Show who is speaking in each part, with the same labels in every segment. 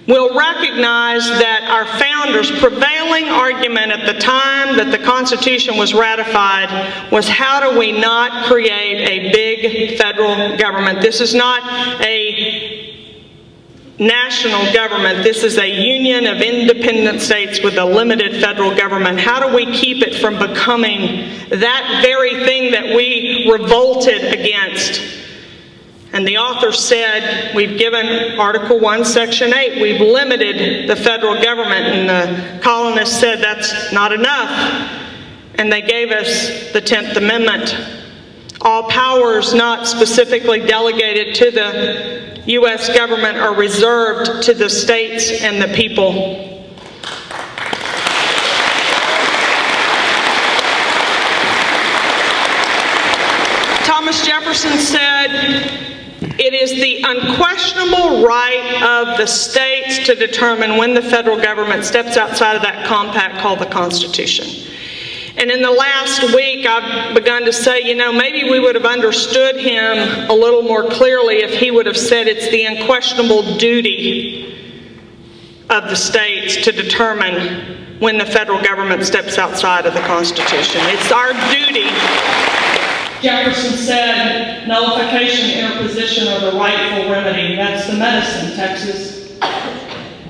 Speaker 1: will recognize that our founders' prevailing argument at the time that the Constitution was ratified was, how do we not create a big federal government? This is not a national government. This is a union of independent states with a limited federal government. How do we keep it from becoming that very thing that we revolted against? And the author said, we've given Article 1, Section 8, we've limited the federal government, and the colonists said that's not enough. And they gave us the 10th Amendment. All powers not specifically delegated to the U.S. government are reserved to the states and the people. Thomas Jefferson said, it is the unquestionable right of the states to determine when the federal government steps outside of that compact called the Constitution. And in the last week, I've begun to say, you know, maybe we would have understood him a little more clearly if he would have said it's the unquestionable duty of the states to determine when the federal government steps outside of the Constitution. It's our duty. Jefferson said, nullification, interposition are the rightful remedy. That's the medicine, Texas.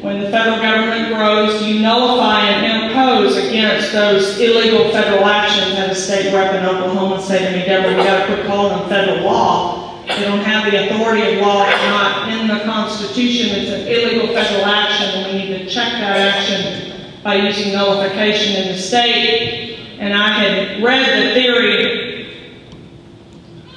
Speaker 1: When the federal government grows, you nullify and impose against those illegal federal actions. I had a state rep in Oklahoma say to me, Deborah, we got to quit calling them federal law. They don't have the authority of law. It's not in the Constitution. It's an illegal federal action, and we need to check that action by using nullification in the state. And I had read the theory,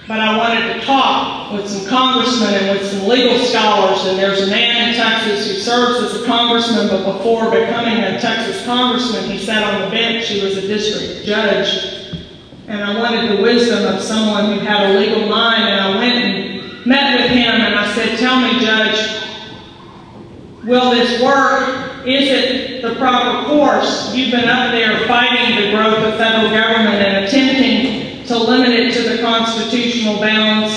Speaker 1: but I wanted to talk with some congressmen and with some legal scholars, and there's a man in Texas who serves as a congressman, but before becoming a Texas congressman, he sat on the bench. He was a district judge. And I wanted the wisdom of someone who had a legal mind, and I went and met with him, and I said, tell me, Judge, will this work? Is it the proper course? You've been up there fighting the growth of federal government and attempting to limit it to the constitutional bounds,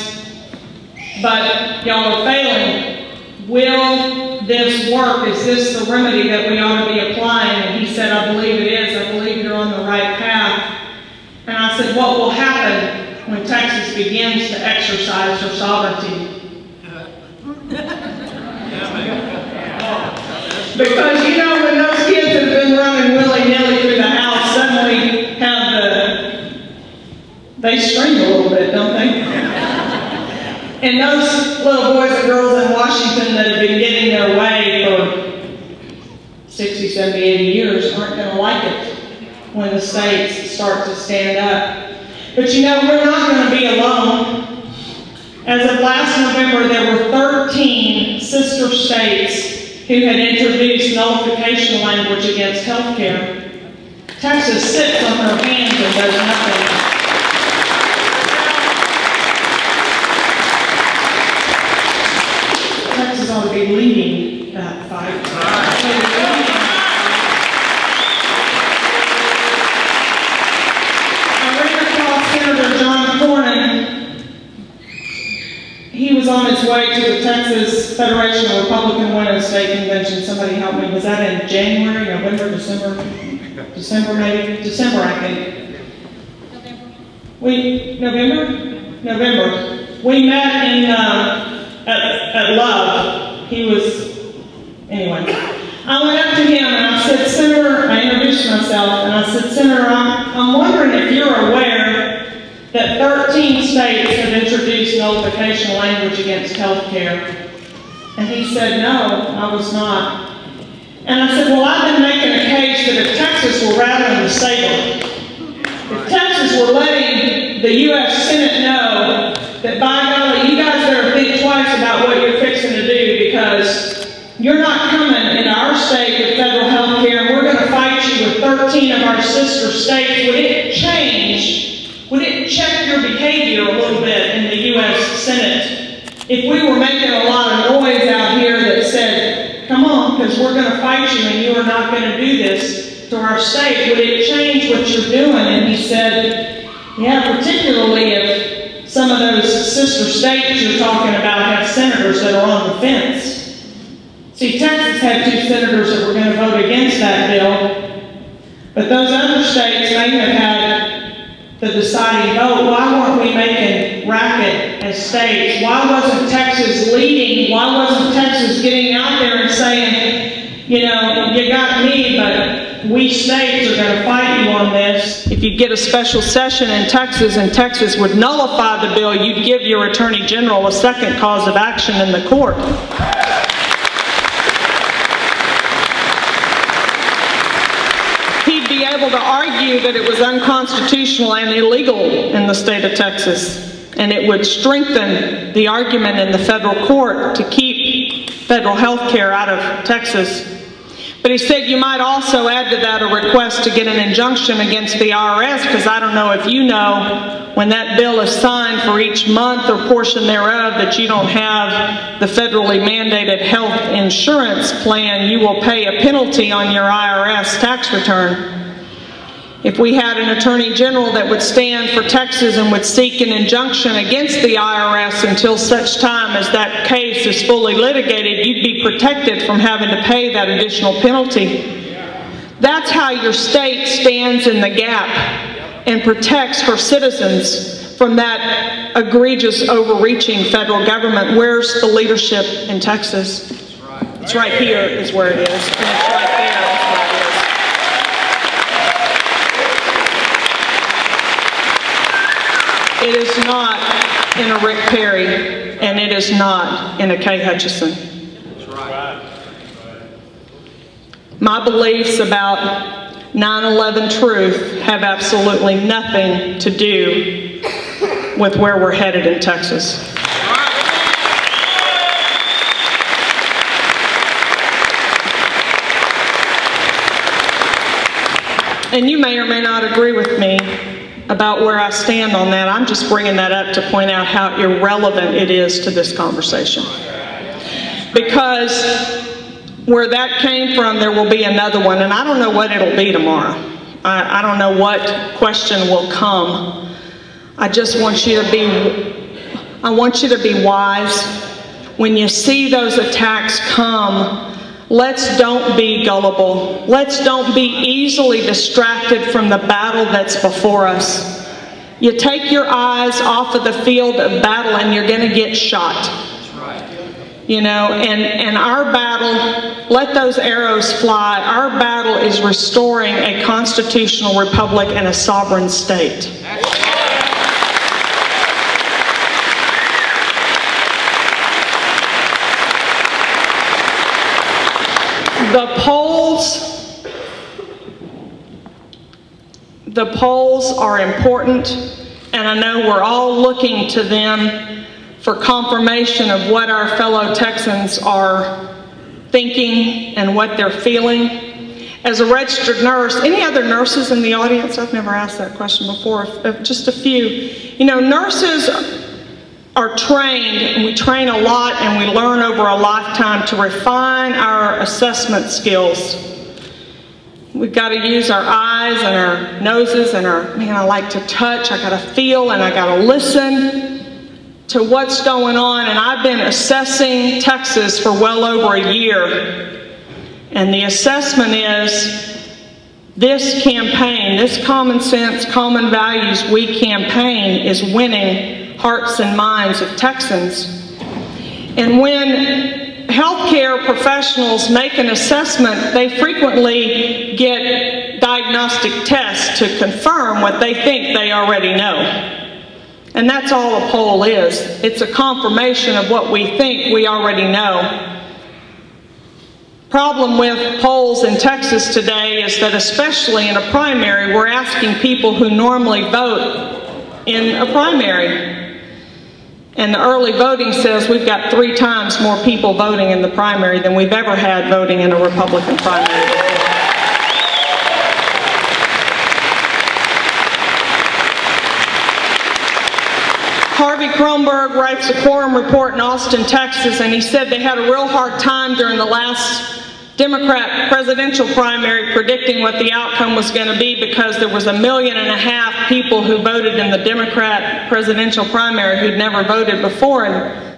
Speaker 1: but y'all are failing. Will this work? Is this the remedy that we ought to be applying? And he said, I believe it is. I believe you're on the right path. And I said, what will happen when Texas begins to exercise her sovereignty? Because you know, when those kids have been running willy-nilly through the house, suddenly they scream a little bit, don't they? And those little boys and girls in Washington that have been getting their way for 60, 70, 80 years aren't going to like it when the states start to stand up. But you know, we're not going to be alone. As of last November, there were 13 sister states who had introduced nullification language against health care. Texas sits on her hands and does nothing. Texas ought to be leading that fight. I ran across Senator John Cornyn. He was on his way to the Texas Federation of Republican Women's State Convention. Somebody help me. Was that in January, November, December? December, maybe? December, I think. November. We met in at Love. He was, anyway. I went up to him and I said, Senator, I introduced myself, and I said, Senator, I'm wondering if you're aware that 13 states have introduced nullification language against health care. And he said, no, I was not. And I said, well, I've been making a case that if Texas were rattling the saber, if Texas were letting the U.S. Senate know that, by golly, you guys better think twice about what you're fixing to do, because you're not coming into our state with federal health care, and we're going to fight you with 13 of our sister states. Would it change? Would it check your behavior a little bit in the U.S. Senate if we were making a lot of noise out here that said, come on, because we're going to fight you and you are not going to do this to our state? Would it change what you're doing? And he said, yeah, particularly if some of those sister states you're talking about have senators that are on the fence. See, Texas had 2 senators that were going to vote against that bill, but those other states may have had the deciding vote. Why weren't we making racket as states? Why wasn't Texas leading? Why wasn't Texas getting out there and saying, you know, you got me, but we states are going to fight you on this? If you get a special session in Texas and Texas would nullify the bill, you'd give your Attorney General a second cause of action in the court. He'd be able to argue that it was unconstitutional and illegal in the state of Texas, and it would strengthen the argument in the federal court to keep federal health care out of Texas. But he said you might also add to that a request to get an injunction against the IRS, because I don't know if you know, when that bill is signed for each month or portion thereof that you don't have the federally mandated health insurance plan, you will pay a penalty on your IRS tax return. If we had an Attorney General that would stand for Texas and would seek an injunction against the IRS until such time as that case is fully litigated, you'd be protected from having to pay that additional penalty. That's how your state stands in the gap and protects her citizens from that egregious, overreaching federal government. Where's the leadership in Texas? It's right here is where it is, and it's right there. It is not in a Rick Perry, and it is not in a Kay Hutchison. That's right. My beliefs about 9/11 truth have absolutely nothing to do with where we're headed in Texas. And you may or may not agree with me about where I stand on that. I'm just bringing that up to point out how irrelevant it is to this conversation. Because where that came from, there will be another one, and I don't know what it'll be tomorrow. I don't know what question will come. I just want you to be wise. When you see those attacks come, let's don't be gullible. Let's don't be easily distracted from the battle that's before us. You take your eyes off of the field of battle and you're going to get shot. That's right. You know, and our battle, let those arrows fly. Our battle is restoring a constitutional republic and a sovereign state. The polls are important, and I know we're all looking to them for confirmation of what our fellow Texans are thinking and what they're feeling. As a registered nurse, any other nurses in the audience? I've never asked that question before, just a few. You know, nurses are trained, and we train a lot, and we learn over a lifetime to refine our assessment skills. We've got to use our eyes and our noses and our, man, I like to touch, I got to feel, and I got to listen to what's going on. And I've been assessing Texas for well over a year. And the assessment is this campaign, this common sense, common values we campaign is winning hearts and minds of Texans. And when healthcare professionals make an assessment, they frequently get diagnostic tests to confirm what they think they already know. And that's all a poll is. It's a confirmation of what we think we already know. Problem with polls in Texas today is that, especially in a primary, we're asking people who normally vote in a primary. And the early voting says we've got 3 times more people voting in the primary than we've ever had voting in a Republican primary before. Harvey Kronberg writes a quorum report in Austin, Texas, and he said they had a real hard time during the last Democrat presidential primary predicting what the outcome was going to be, because there was 1.5 million people who voted in the Democrat presidential primary who'd never voted before. And